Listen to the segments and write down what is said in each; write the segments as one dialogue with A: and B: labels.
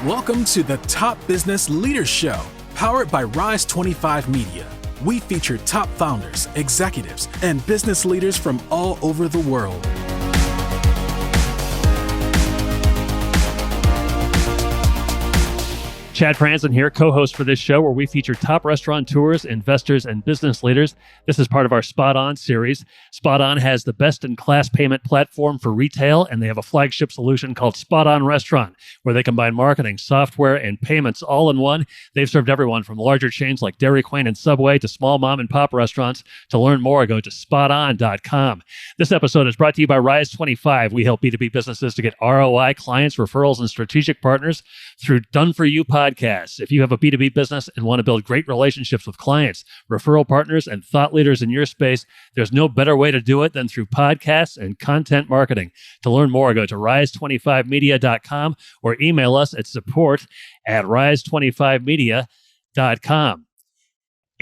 A: Welcome to the Top Business Leaders Show, powered by Rise 25 Media. We feature top founders, executives, and business leaders from all over the world.
B: Chad Franzen here, co-host for this show where we feature top restaurateurs, investors, and business leaders. This is part of our SpotOn Series. SpotOn has the best-in-class payment platform for retail, and they have a flagship solution called SpotOn Restaurant, where they combine marketing, software, and payments all in one. They've served everyone from larger chains like Dairy Queen and Subway to small mom-and-pop restaurants. To learn more, go to SpotOn.com. This episode is brought to you by Rise 25. We help B2B businesses to get ROI, clients, referrals, and strategic partners through done-for-you podcasts. If you have a B2B business and want to build great relationships with clients, referral partners, and thought leaders in your space, there's no better way to do it than through podcasts and content marketing. To learn more, go to rise25media.com or email us at support@rise25media.com.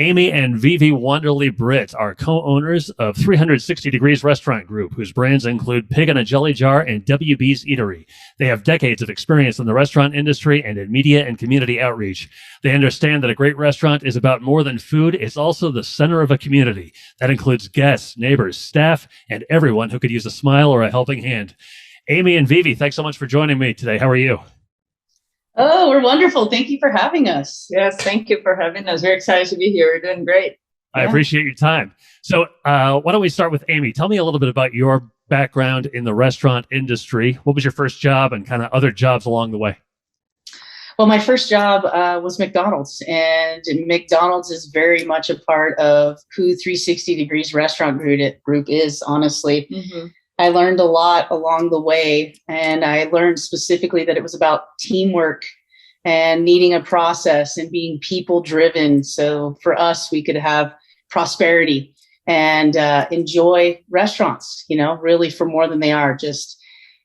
B: Amy and Vivi Wanderley-Britt are co-owners of 360 Degrees Restaurant Group, whose brands include Pig in a Jelly Jar and WB's Eatery. They have decades of experience in the restaurant industry and in media and community outreach. They understand that a great restaurant is about more than food. It's also the center of a community. That includes guests, neighbors, staff, and everyone who could use a smile or a helping hand. Amy and Vivi, thanks so much for joining me today. How are you?
C: Oh, we're wonderful. Thank you for having us.
D: Yes, thank you for having us. We're excited to be here. We're doing great.
B: I appreciate your time. So why don't we start with Amy? Tell me a little bit about your background in the restaurant industry. What was your first job and kind of other jobs along the way?
C: Well, my first job was McDonald's, and McDonald's is very much a part of who 360 Degrees Restaurant Group is, honestly. Mm-hmm. I learned a lot along the way, and I learned specifically that it was about teamwork and needing a process and being people driven. So for us, we could have prosperity and enjoy restaurants, really for more than they are. Just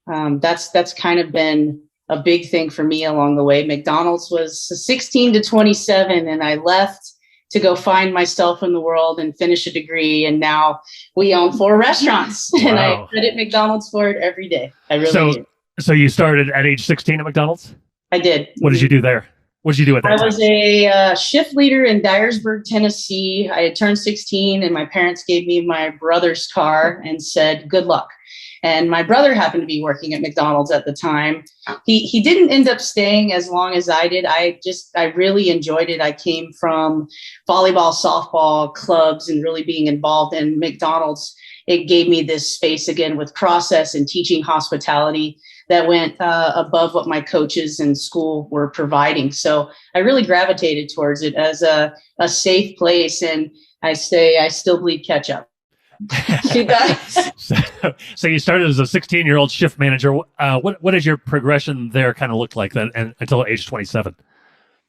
C: that's kind of been a big thing for me along the way. McDonald's was 16 to 27, and I left to go find myself in the world and finish a degree. And now we own 4 restaurants. Wow. And I credit McDonald's for it every day. I really do.
B: So you started at age 16 at McDonald's?
C: I did.
B: What did you do there? What did you do at that time?
C: I was a shift leader in Dyersburg, Tennessee. I had turned 16 and my parents gave me my brother's car and said, good luck. And my brother happened to be working at McDonald's at the time. He didn't end up staying as long as I did. I really enjoyed it. I came from volleyball, softball clubs and really being involved in McDonald's. It gave me this space again with process and teaching hospitality that went above what my coaches in school were providing. So I really gravitated towards it as a safe place. And I still bleed ketchup. She does.
B: So you started as a 16-year-old shift manager. What did your progression there kind of look like then until age 27?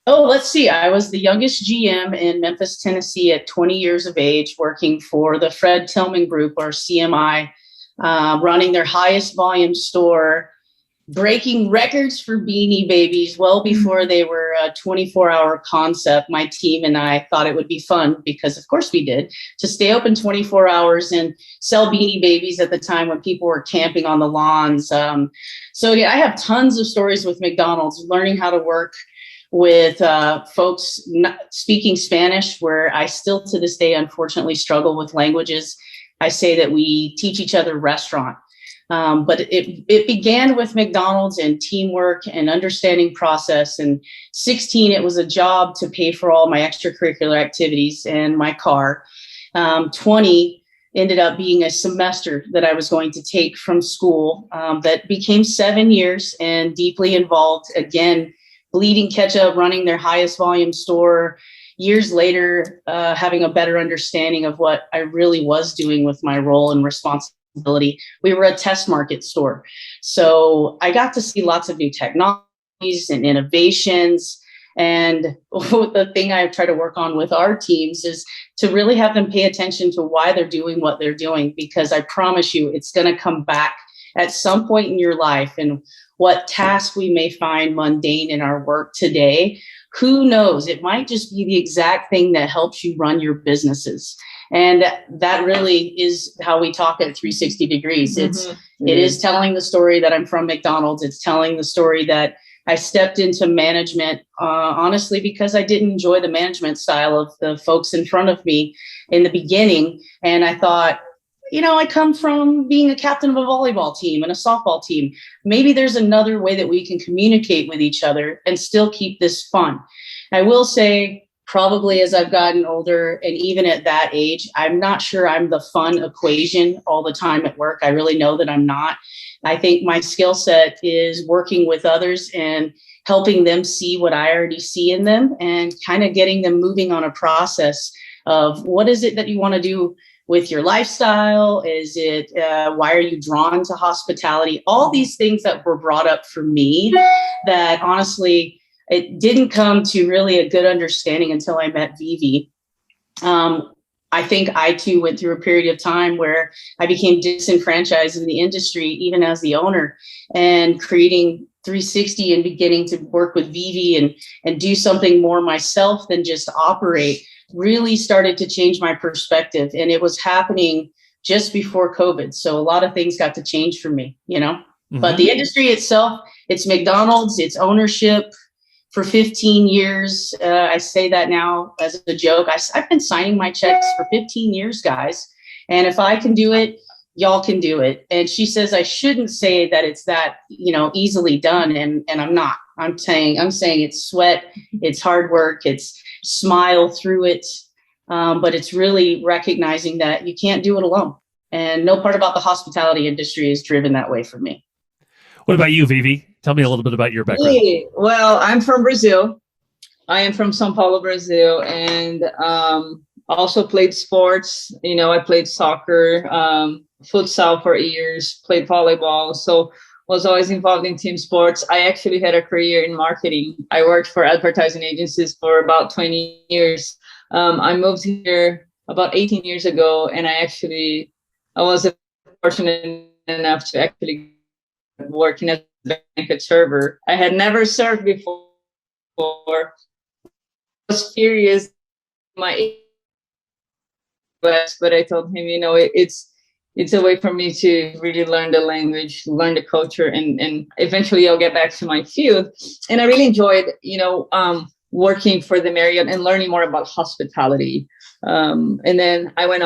C: Oh, let's see. I was the youngest GM in Memphis, Tennessee at 20 years of age, working for the Fred Tillman Group, or CMI, running their highest volume store, breaking records for Beanie Babies well before they were a 24-hour concept. My team and I thought it would be fun, because of course we did, to stay open 24 hours and sell Beanie Babies at the time when people were camping on the lawns. So yeah, I have tons of stories with McDonald's, learning how to work with folks not speaking Spanish, where I still to this day, unfortunately, struggle with languages. I say that we teach each other restaurant. But it began with McDonald's and teamwork and understanding process. And 16, it was a job to pay for all my extracurricular activities and my car. 20 ended up being a semester that I was going to take from school that became 7 years and deeply involved, again, bleeding ketchup, running their highest volume store. Years later, having a better understanding of what I really was doing with my role and responsibility. We were a test market store. So I got to see lots of new technologies and innovations. And the thing I try to work on with our teams is to really have them pay attention to why they're doing what they're doing, because I promise you, it's going to come back at some point in your life. And what task we may find mundane in our work today, who knows? It might just be the exact thing that helps you run your businesses. And that really is how we talk at 360 Degrees. It is telling the story that I'm from McDonald's. It's telling the story that I stepped into management, honestly, because I didn't enjoy the management style of the folks in front of me in the beginning. And I thought, I come from being a captain of a volleyball team and a softball team. Maybe there's another way that we can communicate with each other and still keep this fun. I will say, probably as I've gotten older, and even at that age, I'm not sure I'm the fun equation all the time at work. I really know that I'm not. I think my skill set is working with others and helping them see what I already see in them and kind of getting them moving on a process of what is it that you want to do with your lifestyle? Is it, why are you drawn to hospitality? All these things that were brought up for me that honestly, it didn't come to really a good understanding until I met Vivi. I think I too went through a period of time where I became disenfranchised in the industry, even as the owner, and creating 360 and beginning to work with Vivi and do something more myself than just operate really started to change my perspective. And it was happening just before COVID. So a lot of things got to change for me, but the industry itself, it's McDonald's, it's ownership. For 15 years, I say that now as a joke. I've been signing my checks for 15 years, guys. And if I can do it, y'all can do it. And she says I shouldn't say that it's that, easily done. And I'm not. I'm saying it's sweat, it's hard work, it's smile through it. But it's really recognizing that you can't do it alone. And no part about the hospitality industry is driven that way for me.
B: What about you, Vivi? Tell me a little bit about your background.
D: Yeah, well, I'm from Brazil. I am from São Paulo, Brazil, and also played sports. I played soccer, futsal for years, played volleyball. So was always involved in team sports. I actually had a career in marketing. I worked for advertising agencies for about 20 years. I moved here about 18 years ago, and I was fortunate enough to actually working as a banquet server. I had never served before. I was curious, but I told him, it's a way for me to really learn the language, learn the culture, and eventually I'll get back to my field. And I really enjoyed, working for the Marriott and learning more about hospitality. And then I went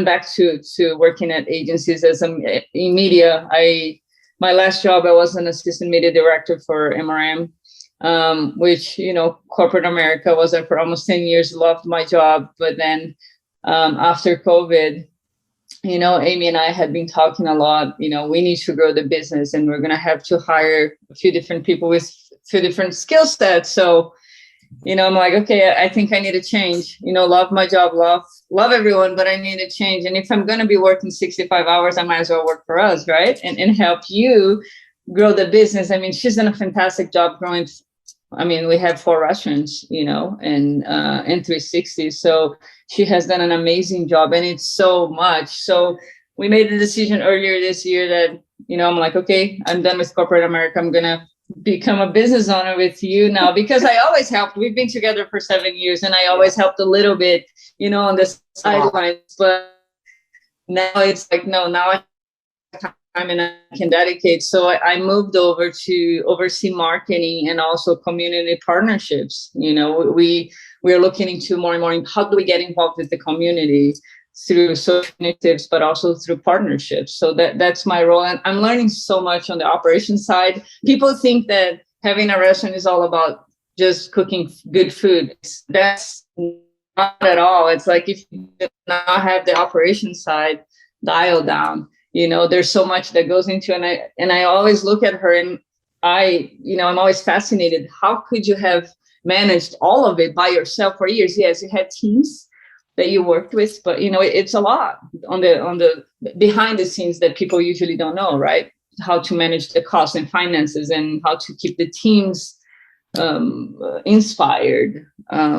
D: back to working at agencies in media. My last job, I was an assistant media director for MRM, which, corporate America, was there for almost 10 years, loved my job. But then after COVID, Amy and I had been talking a lot, we need to grow the business and we're going to have to hire a few different people with few different skill sets. So, I'm like, okay, I think I need to change, love my job, love everyone, but I need to change. And if I'm going to be working 65 hours, I might as well work for us, right? And help you grow the business. I mean, she's done a fantastic job growing. I mean, we have 4 restaurants, and 360. So she has done an amazing job, and it's so much. So we made the decision earlier this year that, I'm like, okay, I'm done with corporate America. I'm going to become a business owner with you now, because I always helped. We've been together for 7 years, and I always helped a little bit, on the sidelines. But now it's like, no, now I have time and I can dedicate. So I moved over to oversee marketing and also community partnerships. We are looking into more and more, how do we get involved with the community through social initiatives, but also through partnerships. So that's my role. And I'm learning so much on the operations side. People think that having a restaurant is all about just cooking good food. That's not at all. It's like, if you do not have the operations side dialed down, there's so much that goes into it. And I always look at her, and I'm always fascinated. How could you have managed all of it by yourself for years? Yes, you had teams that you worked with, but it's a lot on the behind the scenes that people usually don't know, right? How to manage the costs and finances, and how to keep the teams inspired.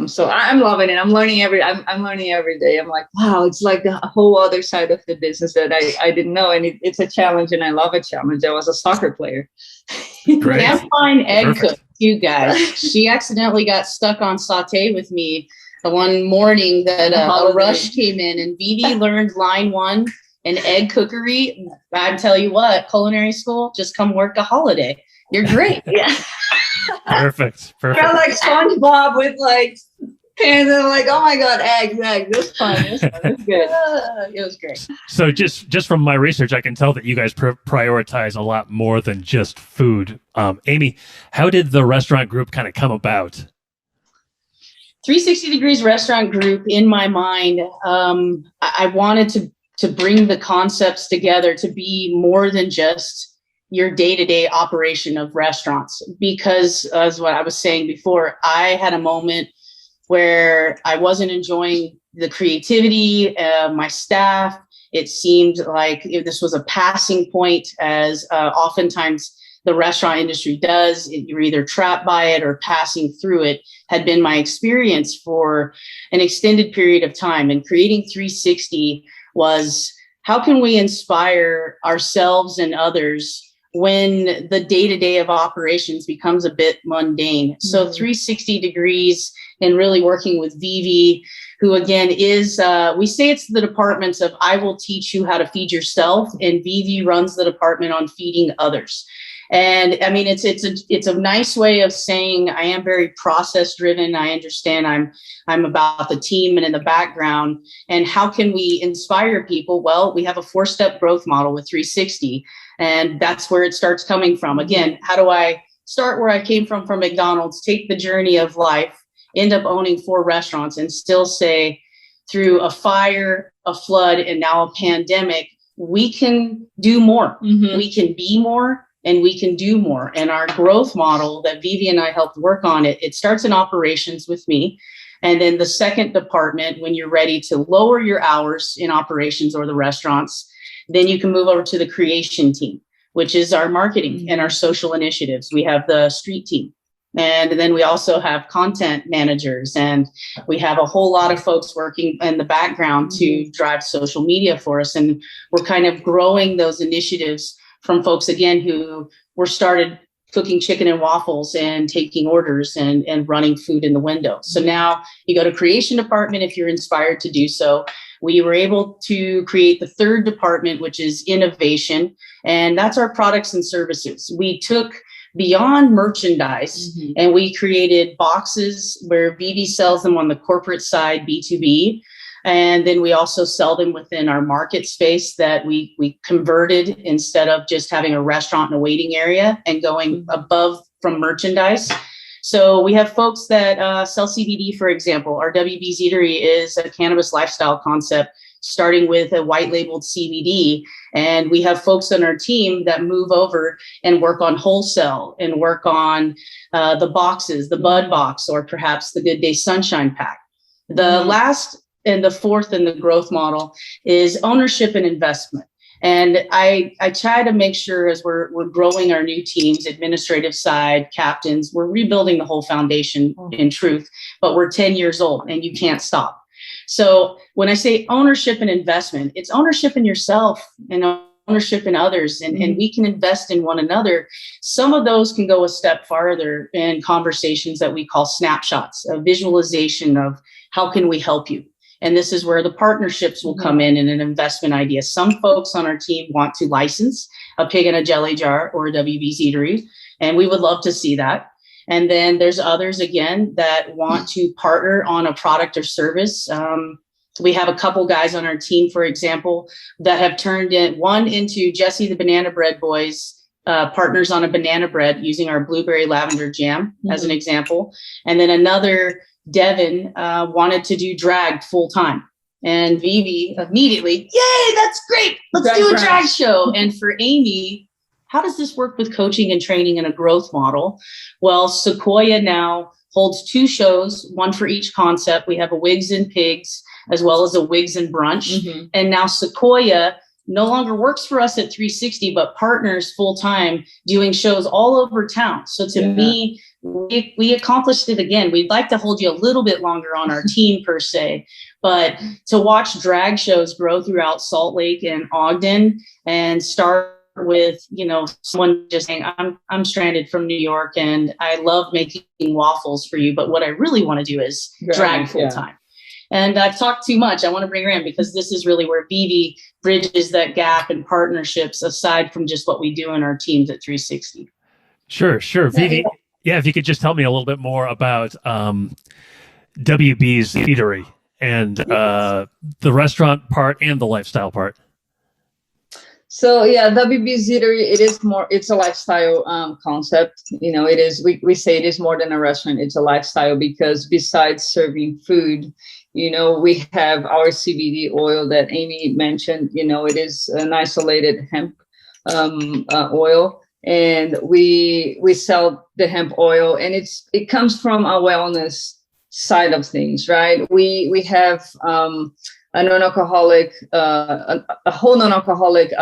D: So I'm loving it. I'm learning every day. I'm like, wow, it's like the whole other side of the business that I didn't know, and it's a challenge, and I love a challenge. I was a soccer player.
B: Great.
C: Can't find egg cook, you guys. She accidentally got stuck on saute with me the one morning that a rush came in, and Vivi learned line 1 and egg cookery. I tell you what, culinary school, just come work a holiday. You're great. Yeah.
B: Perfect.
D: Kind of like SpongeBob with like pans, and I'm like, oh my God, eggs. This is fun. It's good.
C: It was great.
B: So just from my research, I can tell that you guys prioritize a lot more than just food. Amy, how did the restaurant group kind of come about?
C: 360 Degrees Restaurant Group, in my mind, I wanted to bring the concepts together to be more than just your day-to-day operation of restaurants. Because as what I was saying before, I had a moment where I wasn't enjoying the creativity, my staff. It seemed like this was a passing point, as oftentimes the restaurant industry does. You're either trapped by it or passing through it, had been my experience for an extended period of time. And creating 360 was, how can we inspire ourselves and others when the day-to-day of operations becomes a bit mundane? So 360 Degrees, and really working with Vivi, who again is, we say it's the departments of I will teach you how to feed yourself, and Vivi runs the department on feeding others. And I mean, it's a nice way of saying I am very process driven. I understand I'm about the team and in the background. And how can we inspire people? Well, we have a 4-step growth model with 360, and that's where it starts coming from. Again, how do I start where I came from McDonald's, take the journey of life, end up owning 4 restaurants, and still say, through a fire, a flood, and now a pandemic, we can do more. We can be more, and we can do more. And our growth model that Vivi and I helped work on, it starts in operations with me. And then the second department, when you're ready to lower your hours in operations or the restaurants, then you can move over to the creation team, which is our marketing and our social initiatives. We have the street team. And then we also have content managers, and we have a whole lot of folks working in the background to drive social media for us. And we're kind of growing those initiatives from folks, again, who were started cooking chicken and waffles and taking orders and running food in the window. So now you go to creation department if you're inspired to do so. We were able to create the third department, which is innovation, and that's our products and services. We took beyond merchandise and we created boxes where Vivi sells them on the corporate side, B2B. And then we also sell them within our market space that we converted, instead of just having a restaurant and a waiting area, and going above from merchandise. So we have folks that sell CBD, for example. Our WB's Eatery is a cannabis lifestyle concept, starting with a white labeled CBD. And we have folks on our team that move over and work on wholesale and work on the boxes, the Bud box, or perhaps the Good Day Sunshine pack. The last and the fourth in the growth model is ownership and investment. And I try to make sure, as we're growing our new teams, administrative side, captains, we're rebuilding the whole foundation in truth, but we're 10 years old and you can't stop. So when I say ownership and investment, it's ownership in yourself and ownership in others, and we can invest in one another. Some of those can go a step farther in conversations that we call snapshots, a visualization of how can we help you. And this is where the partnerships will come in and an investment idea. Some folks on our team want to license a pig in a jelly jar or a WB's Eatery, and we would love to see that. And then there's others, again, that want to partner on a product or service. We have a couple guys on our team, for example, that have turned one into Jesse the Banana Bread Boys, partners on a banana bread using our blueberry lavender jam as an example. And then another, Devin, wanted to do drag full time. And Vivi immediately, yay, that's great. Let's do a drag show. And for Amy, how does this work with coaching and training in a growth model? Well, Sequoia now holds 2 shows, one for each concept. We have a Wigs and Pigs, as well as a Wigs and Brunch. And now Sequoia no longer works for us at 360, but partners full time doing shows all over town. So to me, we accomplished it again. We'd like to hold you a little bit longer on our team per se, but to watch drag shows grow throughout Salt Lake and Ogden, and start with, someone just saying, I'm stranded from New York and I love making waffles for you, but what I really want to do is drag full time. And I've talked too much. I want to bring her in because this is really where Vivi bridges that gap in partnerships, aside from just what we do in our teams at 360.
B: Sure. Vivi, yeah, if you could just tell me a little bit more about WB's Eatery and the restaurant part and the lifestyle part.
D: So yeah, WB's Eatery, it's a lifestyle concept. It is, we say it is more than a restaurant, it's a lifestyle, because besides serving food, we have our CBD oil that Amy mentioned. It is an isolated hemp oil, and we sell the hemp oil, and it comes from a wellness side of things, right? We have a non-alcoholic, a whole non-alcoholic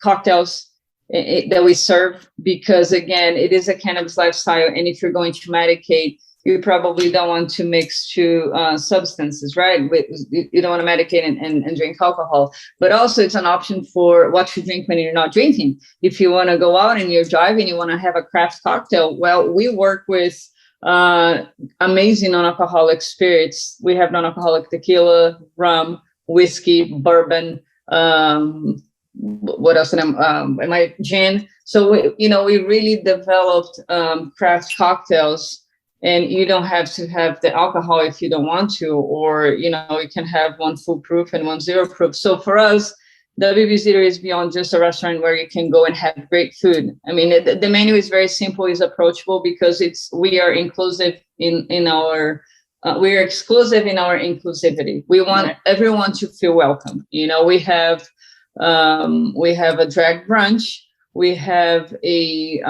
D: cocktails that we serve, because again, it is a cannabis lifestyle, and if you're going to medicate, you probably don't want to mix two substances, right? You don't want to medicate and drink alcohol, but also it's an option for what you drink when you're not drinking. If you want to go out and you're driving, you want to have a craft cocktail. Well, we work with amazing non-alcoholic spirits. We have non-alcoholic tequila, rum, whiskey, bourbon, what else? Gin. So we really developed craft cocktails. And you don't have to have the alcohol if you don't want to, or, you can have one full proof and one zero proof. So for us, WB's Eatery is beyond just a restaurant where you can go and have great food. I mean, the menu is very simple, is approachable, because we are inclusive in our, we are exclusive in our inclusivity. We want everyone to feel welcome. We have a drag brunch. We have a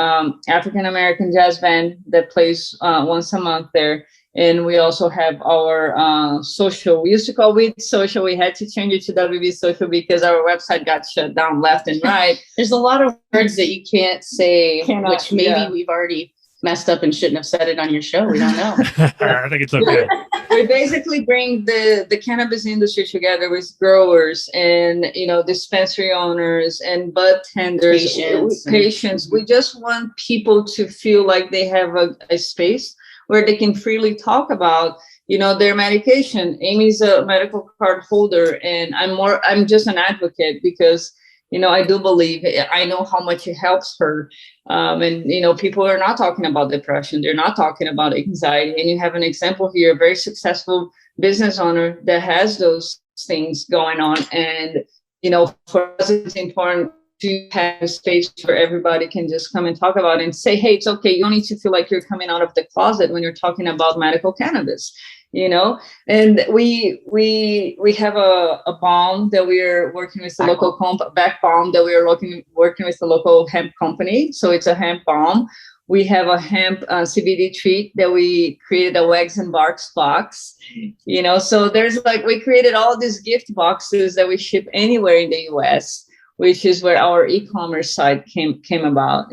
D: African-American jazz band that plays once a month there. And we also have our social. We used to call it social. We had to change it to WB Social because our website got shut down left and right.
C: There's a lot of words that you can't say, which maybe we've already messed up and shouldn't have said it on your show. We don't know.
B: I think it's okay.
D: We basically bring the cannabis industry together with growers and, dispensary owners and bud tenders, patients. We just want people to feel like they have a space where they can freely talk about, their medication. Amy's a medical card holder, and I'm just an advocate because, I do believe, I know how much it helps her. And, people are not talking about depression. They're not talking about anxiety. And you have an example here, a very successful business owner that has those things going on. And, for us, it's important to have a space where everybody can just come and talk about it and say, hey, it's okay. You don't need to feel like you're coming out of the closet when you're talking about medical cannabis. And we have a balm that we're working with the local back balm that we are working with the local hemp company. So it's a hemp balm. We have a hemp CBD treat that we created, a wags and barks box. So there's we created all these gift boxes that we ship anywhere in the US, which is where our e-commerce site came about.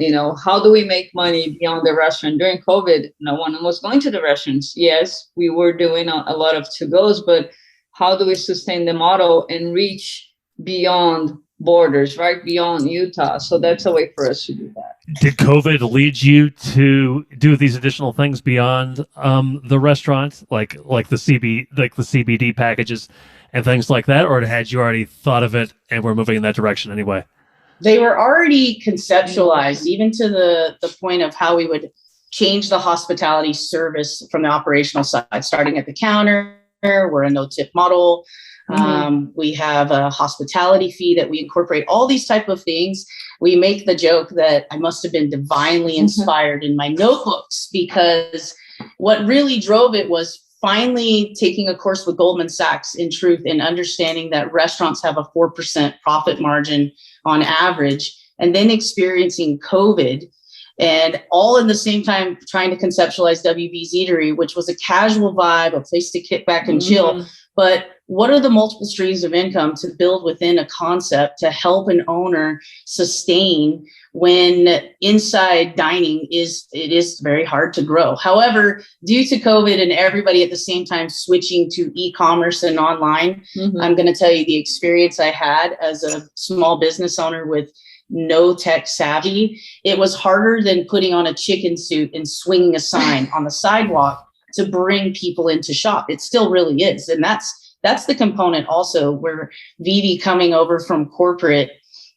D: How do we make money beyond the restaurant? During COVID, no one was going to the restaurants. Yes, we were doing a lot of to-goes, but how do we sustain the model and reach beyond borders, right? Beyond Utah. So that's a way for us to do that.
B: Did COVID lead you to do these additional things beyond the restaurant, like the CBD packages and things like that, or had you already thought of it and we're moving in that direction anyway?
C: They were already conceptualized, even to the point of how we would change the hospitality service from the operational side, starting at the counter. We're a no-tip model. We have a hospitality fee that we incorporate, all these type of things. We make the joke that I must have been divinely inspired in my notebooks, because what really drove it was finally taking a course with Goldman Sachs in truth and understanding that restaurants have a 4% profit margin on average, and then experiencing COVID, and all in the same time trying to conceptualize WB's Eatery, which was a casual vibe, a place to kick back and chill. But what are the multiple streams of income to build within a concept to help an owner sustain when inside dining is very hard to grow? However, due to COVID and everybody at the same time switching to e-commerce and online, I'm going to tell you the experience I had as a small business owner with no tech savvy. It was harder than putting on a chicken suit and swinging a sign on the sidewalk to bring people into shop. It still really is. And that's the component also where Vivi coming over from corporate,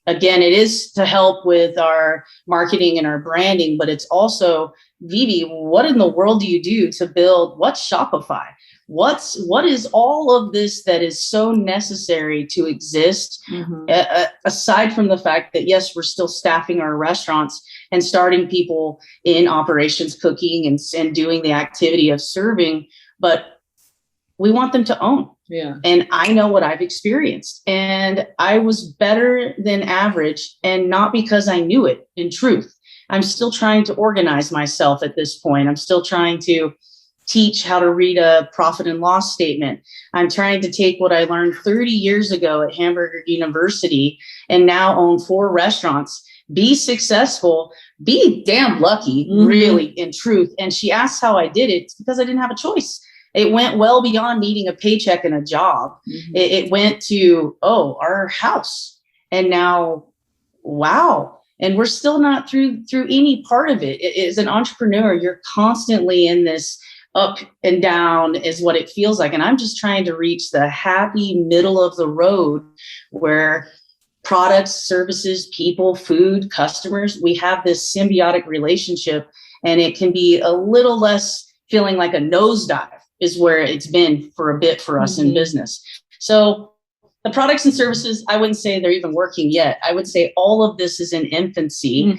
C: again, it is to help with our marketing and our branding, but it's also, Vivi, what in the world do you do to build, what's Shopify? What is all of this that is so necessary to exist, aside from the fact that, yes, we're still staffing our restaurants and starting people in operations, cooking and doing the activity of serving, but we want them to own.
D: Yeah.
C: And I know what I've experienced, and I was better than average, and not because I knew it. In truth, I'm still trying to organize myself at this point. I'm still trying to teach how to read a profit and loss statement. I'm trying to take what I learned 30 years ago at Hamburger University and now own 4 restaurants, be successful, be damn lucky, really, in truth. And she asked how I did it. It's because I didn't have a choice. It went well beyond needing a paycheck and a job. It went to, our house. And now, wow. And we're still not through any part of it. As an entrepreneur, you're constantly in this up and down is what it feels like. And I'm just trying to reach the happy middle of the road where products, services, people, food, customers, we have this symbiotic relationship, and it can be a little less feeling like a nosedive is where it's been for a bit for us in business. So the products and services, I wouldn't say they're even working yet. I would say all of this is in infancy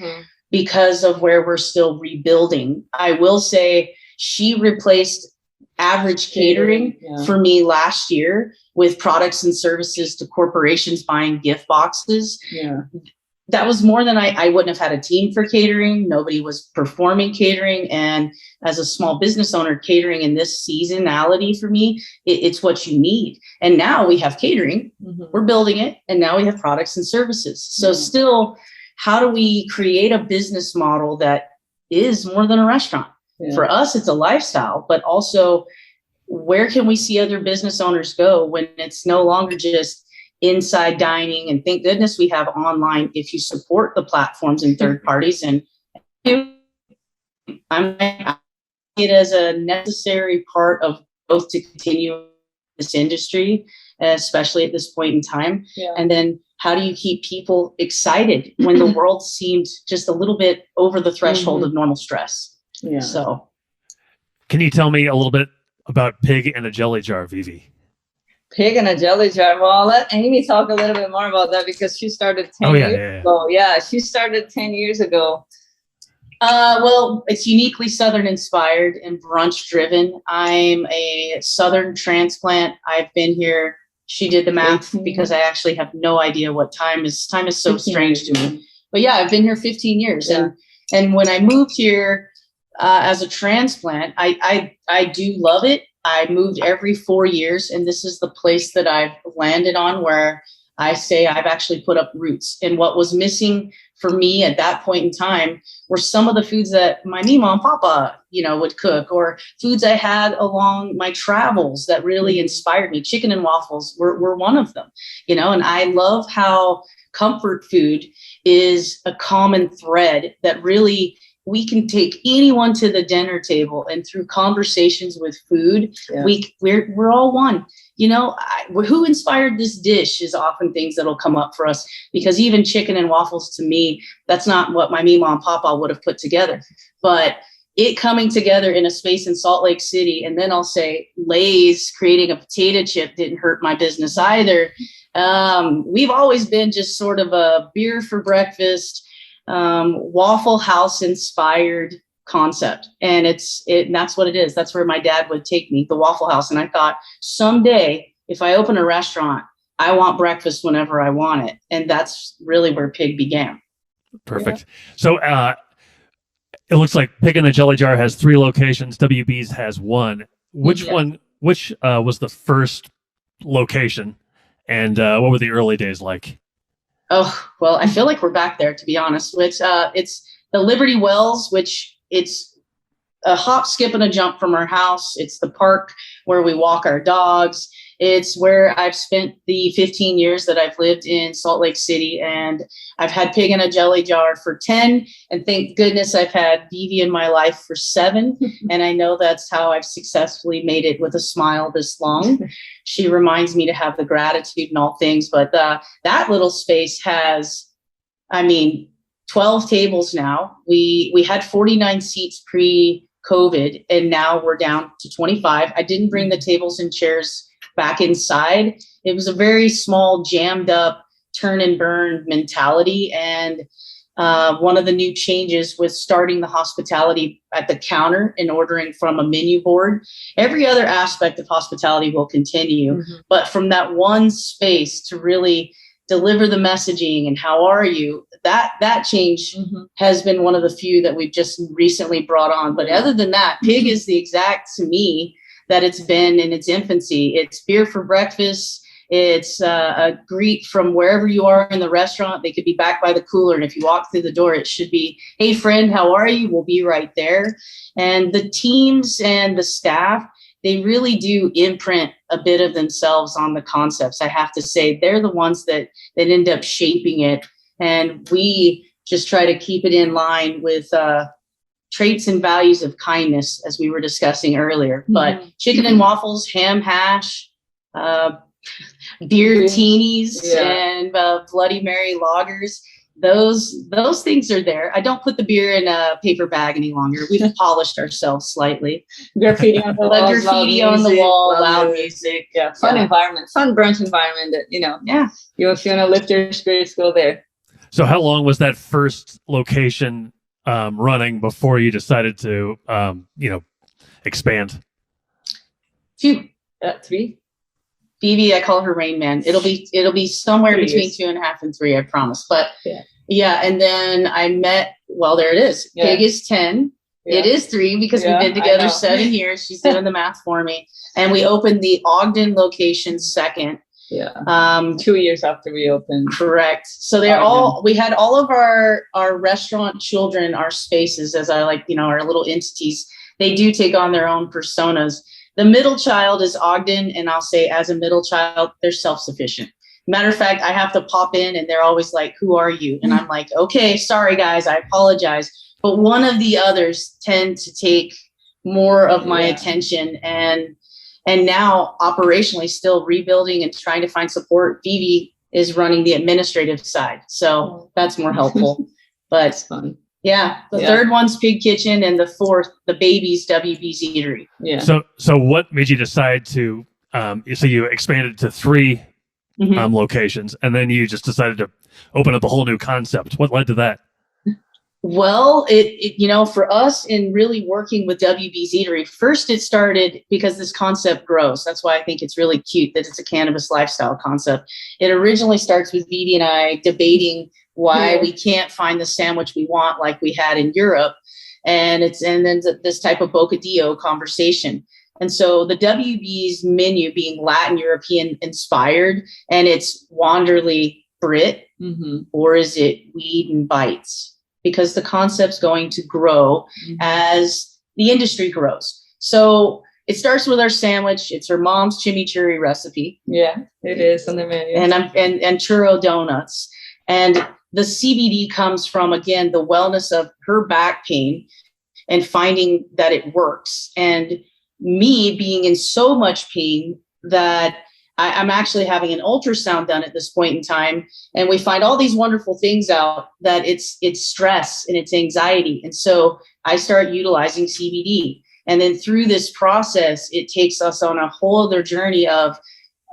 C: because of where we're still rebuilding. I will say she replaced average catering for me last year with products and services to corporations buying gift boxes. Yeah. That was more than I wouldn't have had a team for catering. Nobody was performing catering. And as a small business owner, catering in this seasonality for me, it's what you need. And now we have catering, we're building it. And now we have products and services. So still, how do we create a business model that is more than a restaurant? Yeah. For us, it's a lifestyle, but also where can we see other business owners go when it's no longer just inside dining? And thank goodness we have online if you support the platforms and third parties. And I see it as a necessary part of growth to continue this industry, especially at this point in time. Yeah. And then how do you keep people excited when the world seems just a little bit over the threshold of normal stress? Yeah. So
B: can you tell me a little bit about Pig in a Jelly Jar, Vivi?
D: Pig in a Jelly Jar. Well, I'll let Amy talk a little bit more about that because she started 10 years ago. Yeah, she started 10 years ago.
C: Well, it's uniquely Southern inspired and brunch driven. I'm a Southern transplant. I've been here. She did the math because I actually have no idea what time is. Time is so strange to me. But yeah, I've been here 15 years. Yeah. And when I moved here as a transplant, I do love it. I moved every 4 years, and this is the place that I've landed on where I say I've actually put up roots. And what was missing for me at that point in time were some of the foods that my mama and papa, would cook, or foods I had along my travels that really inspired me. Chicken and waffles were one of them, and I love how comfort food is a common thread that really we can take anyone to the dinner table, and through conversations with food, we're all one. Who inspired this dish is often things that'll come up for us, because even chicken and waffles, to me, that's not what my mama and papa would have put together. But it coming together in a space in Salt Lake City, and then I'll say Lay's creating a potato chip didn't hurt my business either. We've always been just sort of a beer for breakfast, Waffle House inspired concept. And that's what it is. That's where my dad would take me, the Waffle House. And I thought someday if I open a restaurant, I want breakfast whenever I want it. And that's really where Pig began.
B: Perfect. Yeah. So, it looks like Pig in a Jelly Jar has 3 locations. WB's has 1. Which was the first location? And what were the early days like?
C: Oh, well, I feel like we're back there, to be honest. It's the Liberty Wells, which it's a hop, skip, and a jump from our house. It's the park where we walk our dogs. It's where I've spent the 15 years that I've lived in Salt Lake City, and I've had Pig in a Jelly Jar for 10. And thank goodness I've had Vivi in my life for 7. And I know that's how I've successfully made it with a smile this long. She reminds me to have the gratitude in all things. But that little space has I mean, 12 tables now. We had 49 seats pre-COVID, and now we're down to 25. I didn't bring the tables and chairs back inside. It was a very small, jammed up, turn and burn mentality. And one of the new changes was starting the hospitality at the counter and ordering from a menu board. Every other aspect of hospitality will continue, but from that one space to really deliver the messaging and how are you, that change has been one of the few that we've just recently brought on. But other than that, Pig is the exact, to me, that it's been in its infancy. It's beer for breakfast. It's a greet from wherever you are in the restaurant. They could be back by the cooler. And if you walk through the door, it should be, hey, friend, how are you? We'll be right there. And the teams and the staff, they really do imprint a bit of themselves on the concepts. I have to say, they're the ones that end up shaping it. And we just try to keep it in line with traits and values of kindness, as we were discussing earlier. But chicken and waffles, ham hash, beer teenies, and Bloody Mary lagers. Those things are there. I don't put the beer in a paper bag any longer. We've polished ourselves slightly.
D: Graffiti on the wall,
C: graffiti on the wall, loud music.
D: Yeah, fun environment, fun brunch environment that, if you want to lift your spirits, go there.
B: So how long was that first location running before you decided to, expand?
C: 2.
D: 3.
C: Vivi, I call her Rain Man. It'll be somewhere between 2.5 and 3, I promise. But and then I met. Well, there it is. Yeah. Pig is 10. Yeah. It is 3 because we've been together 7 years. She's doing the math for me. And we opened the Ogden location second.
D: Yeah. 2 years after we opened.
C: Correct. So they're we had all of our restaurant children, our spaces, as I like, our little entities. They do take on their own personas. The middle child is Ogden, and I'll say as a middle child, they're self-sufficient. Matter of fact, I have to pop in and they're always like, who are you? And I'm like, okay, sorry guys, I apologize. But one of the others tend to take more of my attention, and now operationally still rebuilding and trying to find support. Vivi is running the administrative side. So that's more helpful. But fun. Yeah, the third one's Pig Kitchen, and the fourth, the baby's WB's Eatery. Yeah.
B: So what made you decide to? So you expanded to 3 locations, and then you just decided to open up a whole new concept. What led to that?
C: Well, it for us in really working with WB's Eatery, first it started because this concept grows. That's why I think it's really cute that it's a cannabis lifestyle concept. It originally starts with Vivi and I debating why we can't find the sandwich we want like we had in Europe. And then this type of bocadillo conversation. And so the WB's menu being Latin European inspired, and it's Wanderley-Britt, or is it Weed and Bites? Because the concept's going to grow as the industry grows. So it starts with our sandwich. It's her mom's chimichurri recipe.
D: Yeah, it is on the menu.
C: And churro donuts. And the CBD comes from, again, the wellness of her back pain and finding that it works. And me being in so much pain that I'm actually having an ultrasound done at this point in time. And we find all these wonderful things out that it's stress and it's anxiety. And so I start utilizing CBD. And then through this process, it takes us on a whole other journey of,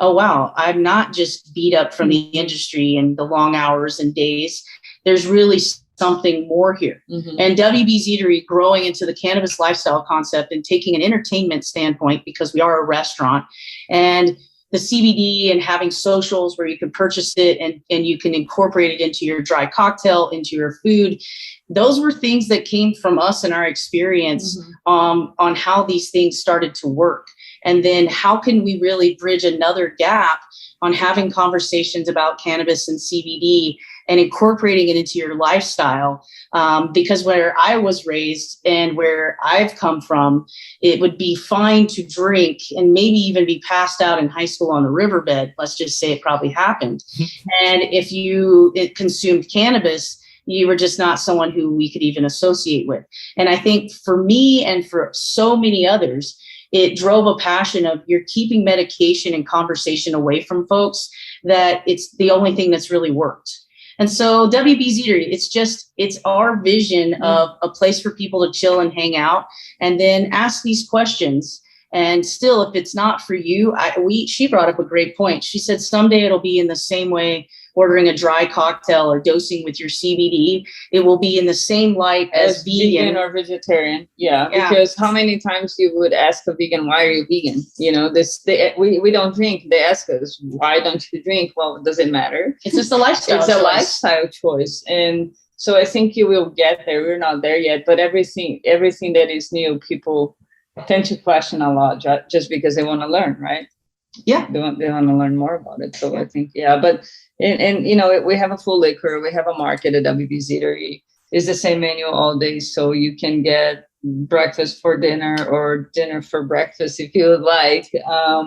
C: oh, wow, I'm not just beat up from the industry and the long hours and days. There's really something more here. And WB's Eatery growing into the cannabis lifestyle concept and taking an entertainment standpoint, because we are a restaurant, and the CBD and having socials where you can purchase it and you can incorporate it into your dry cocktail, into your food. Those were things that came from us and our experience on how these things started to work. And then how can we really bridge another gap on having conversations about cannabis and CBD and incorporating it into your lifestyle? Because where I was raised and where I've come from, it would be fine to drink and maybe even be passed out in high school on the riverbed. Let's just say it probably happened. And if you consumed cannabis, you were just not someone who we could even associate with. And I think for me and for so many others, it drove a passion of you're keeping medication and conversation away from folks, that it's the only thing that's really worked. And so WB's Eatery, it's our vision of a place for people to chill and hang out and then ask these questions. And still, if it's not for you, she brought up a great point. She said someday it'll be in the same way ordering a dry cocktail or dosing with your CBD. It will be in the same light as vegan
D: or vegetarian. Yeah, because how many times you would ask a vegan, why are you vegan? You know, we don't drink. They ask us, why don't you drink? Well, does it matter?
C: It's just a lifestyle
D: It's
C: choice.
D: a lifestyle choice. And so I think you will get there. We're not there yet, but everything that is new, people tend to question a lot just because they want to learn, right?
C: Yeah.
D: They want to learn more about it. So I think, but, and you know, we have a full liquor, we have a market at WB's Eatery. It's the same menu all day. So you can get breakfast for dinner or dinner for breakfast if you would like.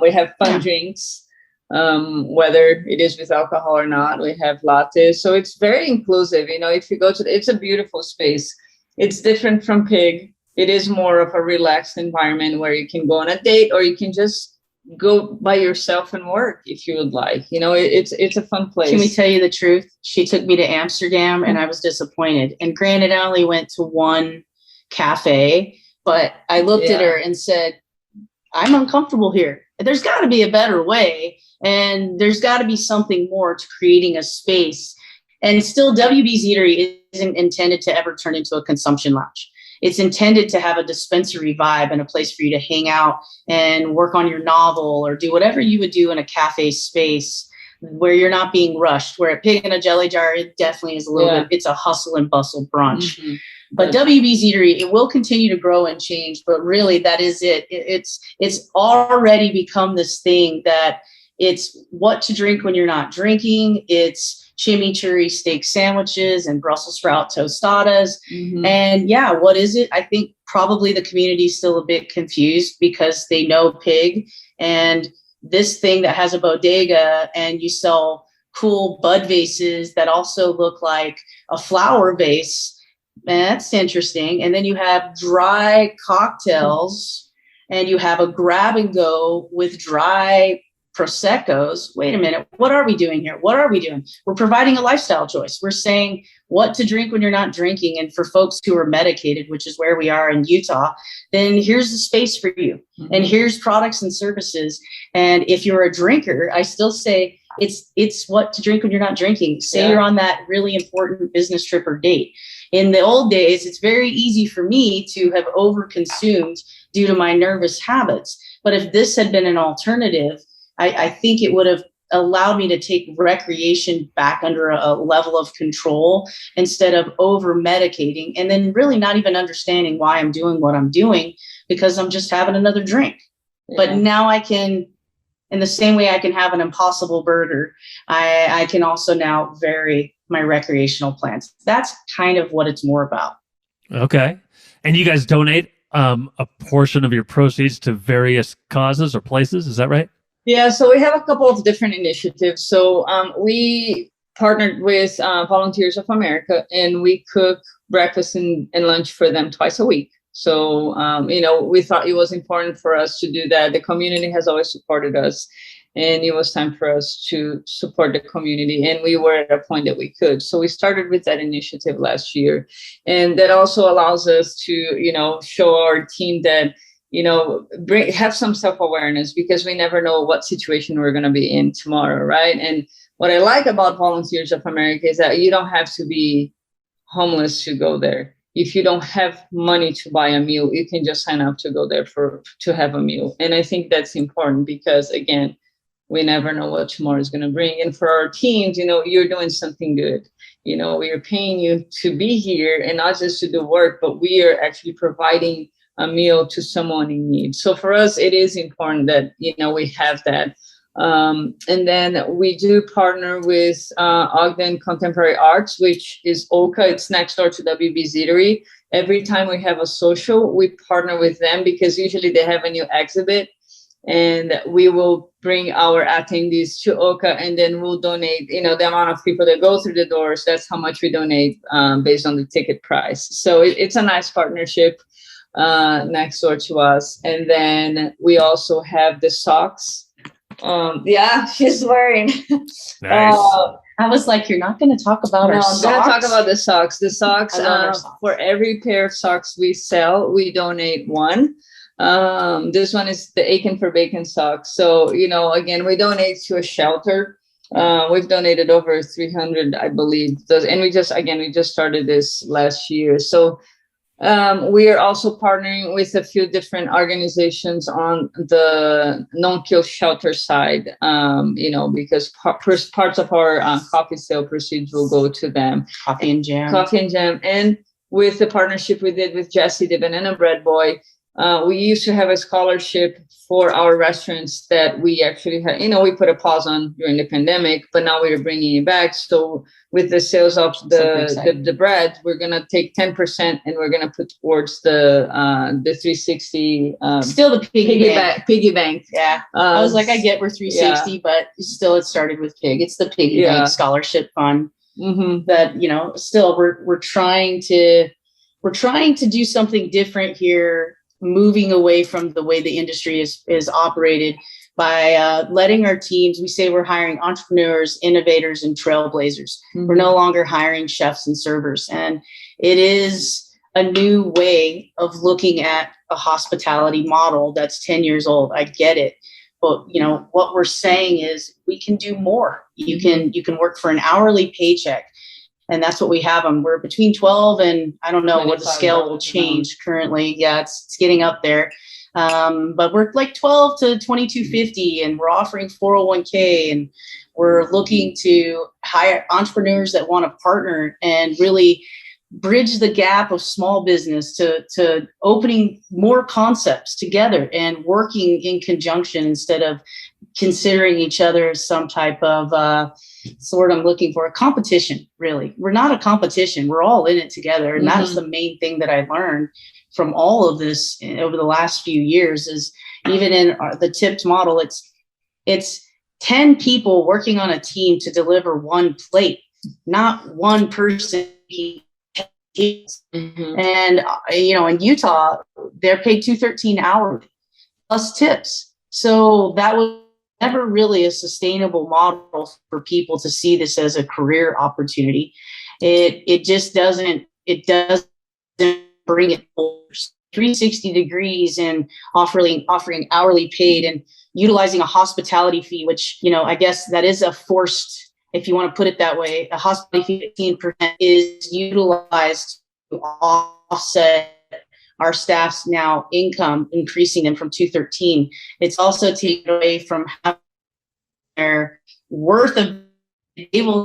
D: We have fun drinks, whether it is with alcohol or not. We have lattes. So it's very inclusive. You know, if you go it's a beautiful space. It's different from Pig. It is more of a relaxed environment where you can go on a date or you can just go by yourself and work if you would like. You know, it's a fun place.
C: Can we tell you the truth? She took me to Amsterdam and I was disappointed. And granted, I only went to one cafe, but I looked at her and said, I'm uncomfortable here. There's got to be a better way. And there's got to be something more to creating a space. And still, WB's Eatery isn't intended to ever turn into a consumption lounge. It's intended to have a dispensary vibe and a place for you to hang out and work on your novel or do whatever you would do in a cafe space where you're not being rushed. Where at Pig in a Jelly Jar, it definitely is a little bit, it's a hustle and bustle brunch. Mm-hmm. But WB's Eatery, it will continue to grow and change, but really that is it. It's already become this thing that it's what to drink when you're not drinking. It's chimichurri steak sandwiches and Brussels sprout tostadas. Mm-hmm. And what is it? I think probably the community is still a bit confused because they know Pig and this thing that has a bodega and you sell cool bud vases that also look like a flower vase. That's interesting. And then you have dry cocktails and you have a grab and go with dry Prosecco's. Wait a minute. What are we doing here? What are we doing? We're providing a lifestyle choice. We're saying what to drink when you're not drinking. And for folks who are medicated, which is where we are in Utah, then here's the space for you. Mm-hmm. And here's products and services. And if you're a drinker, I still say it's what to drink when you're not drinking. Say you're on that really important business trip or date. In the old days, it's very easy for me to have overconsumed due to my nervous habits. But if this had been an alternative, I think it would have allowed me to take recreation back under a level of control instead of over medicating and then really not even understanding why I'm doing what I'm doing because I'm just having another drink. Yeah. But now I can, in the same way I can have an Impossible Burger, I can also now vary my recreational plans. That's kind of what it's more about.
B: Okay. And you guys donate a portion of your proceeds to various causes or places. Is that right?
D: Yeah, so we have a couple of different initiatives. So we partnered with Volunteers of America, and we cook breakfast and lunch for them twice a week. So, we thought it was important for us to do that. The community has always supported us, and it was time for us to support the community. And we were at a point that we could. So we started with that initiative last year. And that also allows us to, show our team that, have some self-awareness because we never know what situation we're going to be in tomorrow, right? And what I like about Volunteers of America is that you don't have to be homeless to go there. If you don't have money to buy a meal, you can just sign up to go there to have a meal. And I think that's important because, again, we never know what tomorrow is going to bring. And for our teams, you're doing something good. We are paying you to be here and not just to do work, but we are actually providing a meal to someone in need. So for us, it is important that, we have that. And then we do partner with Ogden Contemporary Arts, which is OCA. It's next door to WB's Eatery. Every time we have a social, we partner with them because usually they have a new exhibit. And we will bring our attendees to OCA and then we'll donate, the amount of people that go through the doors. That's how much we donate based on the ticket price. So it's a nice partnership next door to us. And then we also have the socks. She's wearing.
B: Nice.
C: I was like, you're not going to talk about our socks?
D: I'm going to talk about the socks. The socks,
C: socks.
D: For every pair of socks we sell, we donate one. This one is the Aiken for Bacon socks. So, again, we donate to a shelter. We've donated over 300, I believe. And we just started this last year. So we are also partnering with a few different organizations on the non-kill shelter side, because parts of our coffee sale proceeds will go to them.
C: Coffee and jam.
D: And with the partnership we did with Jesse, the Banana Bread Boy, we used to have a scholarship for our restaurants that we actually had, we put a pause on during the pandemic, but now we're bringing it back. So with the sales of the bread, we're going to take 10% and we're going to put towards the 360.
C: Still the
D: piggy bank.
C: Yeah. I was like, I get we're 360, but still it started with pig. It's the piggy bank scholarship fund that, still we're trying to do something different here, moving away from the way the industry is operated by letting our teams, we say we're hiring entrepreneurs, innovators, and trailblazers. We're no longer hiring chefs and servers. And it is a new way of looking at a hospitality model that's 10 years old. I get it. But, what we're saying is we can do more. You can work for an hourly paycheck. And that's what we have them. We're between 12 and I don't know what the scale will change currently. Yeah, it's getting up there. But we're like 12 to 2250 and we're offering 401k and we're looking to hire entrepreneurs that want to partner and really bridge the gap of small business to opening more concepts together and working in conjunction instead of considering each other as some type of sort I'm looking for a competition. Really, we're not a competition. We're all in it together. And that's the main thing that I learned from all of this over the last few years is even in the tipped model, it's 10 people working on a team to deliver one plate, not one person. And, in Utah, they're paid $213 hourly plus tips. So that was never really a sustainable model for people to see this as a career opportunity. It just doesn't bring it forward. 360 degrees and offering hourly paid and utilizing a hospitality fee, which, I guess that is a forced, if you want to put it that way, a hospitality fee 15% is utilized to offset our staff's now income, increasing them from 213. It's also taken away from having their worth of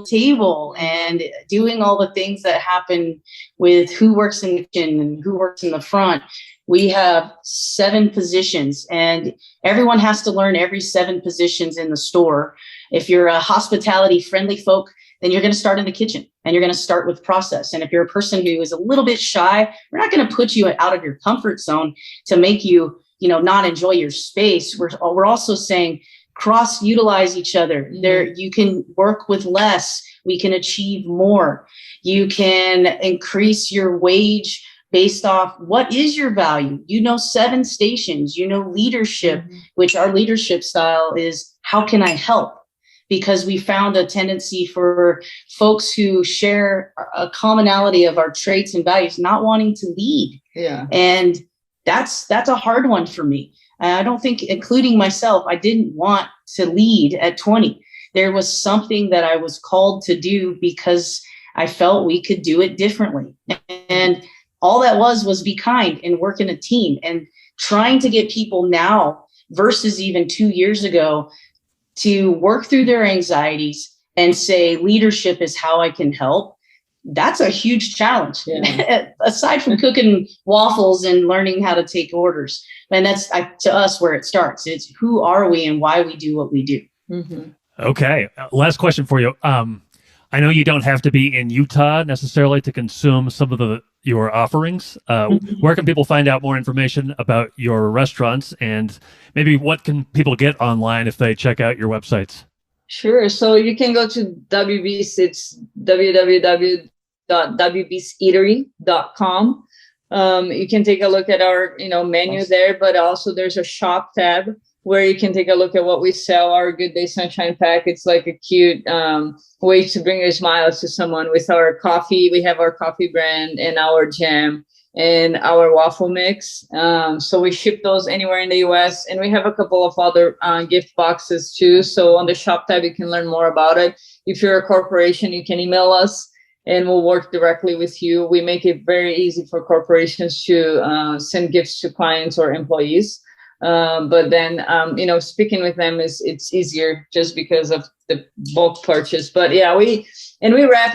C: table and doing all the things that happen with who works in the kitchen and who works in the front. We have 7 positions and everyone has to learn every 7 positions in the store. If you're a hospitality friendly folk, then you're going to start in the kitchen and you're going to start with process. And if you're a person who is a little bit shy, we're not going to put you out of your comfort zone to make you, not enjoy your space. We're also saying cross utilize each other. There, you can work with less. We can achieve more. You can increase your wage based off what is your value. 7 stations, leadership, which our leadership style is how can I help? Because we found a tendency for folks who share a commonality of our traits and values, not wanting to lead. Yeah. And that's a hard one for me. I don't think, including myself, I didn't want to lead at 20. There was something that I was called to do because I felt we could do it differently. And all that was be kind and work in a team and trying to get people now versus even 2 years ago to work through their anxieties and say, leadership is how I can help. That's a huge challenge. Yeah. Aside from cooking waffles and learning how to take orders. And that's to us where it starts. It's who are we and why we do what we do.
B: Okay. Last question for you. I know you don't have to be in Utah necessarily to consume some of your offerings. Where can people find out more information about your restaurants and maybe what can people get online if they check out your websites?
D: Sure. So you can go to WB's. It's www.wbseatery.com. You can take a look at our menu there, but also there's a shop tab where you can take a look at what we sell. Our Good Day Sunshine Pack. It's like a cute way to bring a smile to someone with our coffee. We have our coffee brand and our jam and our waffle mix. So we ship those anywhere in the US. And we have a couple of other gift boxes too. So on the shop tab, you can learn more about it. If you're a corporation, you can email us and we'll work directly with you. We make it very easy for corporations to send gifts to clients or employees. But then, speaking with them it's easier just because of the bulk purchase. But yeah, we wrap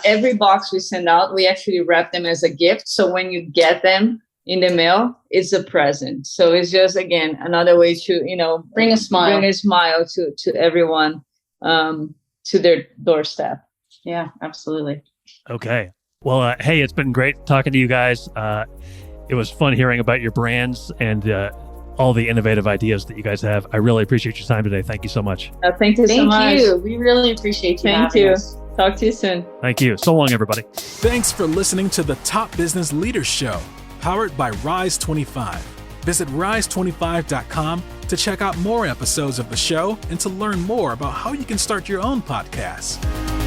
D: every box we send out, we actually wrap them as a gift. So when you get them in the mail, it's a present. So it's just, again, another way to,
C: bring a smile
D: to everyone, to their doorstep.
C: Yeah, absolutely.
B: Okay. Well, hey, it's been great talking to you guys. It was fun hearing about your brands and all the innovative ideas that you guys have. I really appreciate your time today. Thank you so much.
D: Thank you so much.
C: Thank you. We really appreciate you.
D: Thank you. Talk to you soon.
B: Thank you. So long, everybody.
A: Thanks for listening to the Top Business Leaders Show, powered by Rise 25. Visit rise25.com to check out more episodes of the show and to learn more about how you can start your own podcast.